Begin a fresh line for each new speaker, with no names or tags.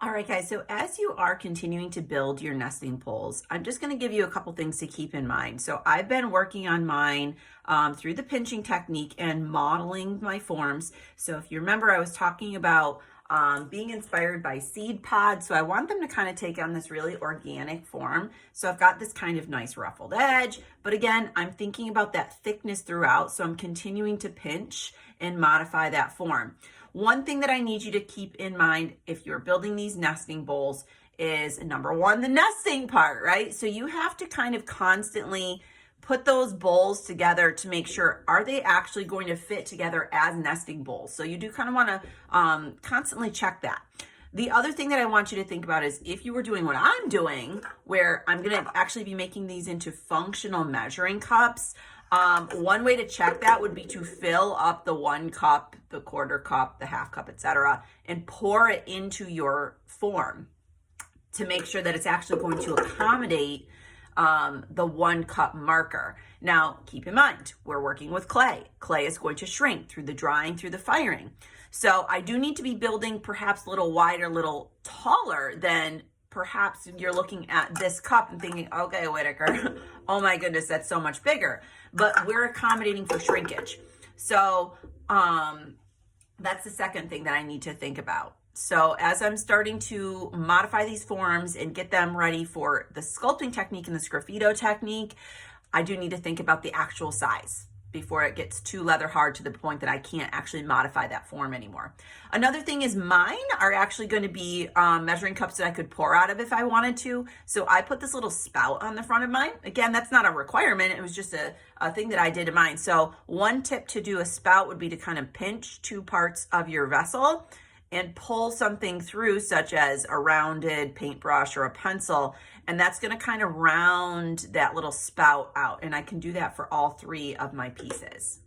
All right, guys, so as you are continuing to build your nesting poles, I'm just going to give you a couple things to keep in mind. So I've been working on mine through the pinching technique and modeling my forms. So if you remember, I was talking about being inspired by seed pods. So I want them to kind of take on this really organic form. So I've got this kind of nice ruffled edge, but again, I'm thinking about that thickness throughout. So I'm continuing to pinch and modify that form. One thing that I need you to keep in mind if you're building these nesting bowls is number one, the nesting part, right? So you have to kind of constantly put those bowls together to make sure, are they actually going to fit together as nesting bowls? So you do kind of want to constantly check that. The other thing that I want you to think about is if you were doing what I'm doing, where I'm going to actually be making these into functional measuring cups, one way to check that would be to fill up the 1 cup, the quarter cup, the half cup, etc., and pour it into your form to make sure that it's actually going to accommodate the 1 cup marker. Now, keep in mind, we're working with clay. Clay is going to shrink through the drying, through the firing. So I do need to be building perhaps a little wider, a little taller than perhaps you're looking at this cup and thinking, okay, Whitaker, oh my goodness, that's so much bigger. But we're accommodating for shrinkage. So that's the second thing that I need to think about. So as I'm starting to modify these forms and get them ready for the sculpting technique and the sgraffito technique, I do need to think about the actual size before it gets too leather hard to the point that I can't actually modify that form anymore. Another thing is mine are actually going to be measuring cups that I could pour out of if I wanted to. So I put this little spout on the front of mine. Again, that's not a requirement. It was just a thing that I did in mine. So one tip to do a spout would be to kind of pinch 2 parts of your vessel and pull something through, such as a rounded paintbrush or a pencil, and that's gonna kind of round that little spout out. And I can do that for all 3 of my pieces.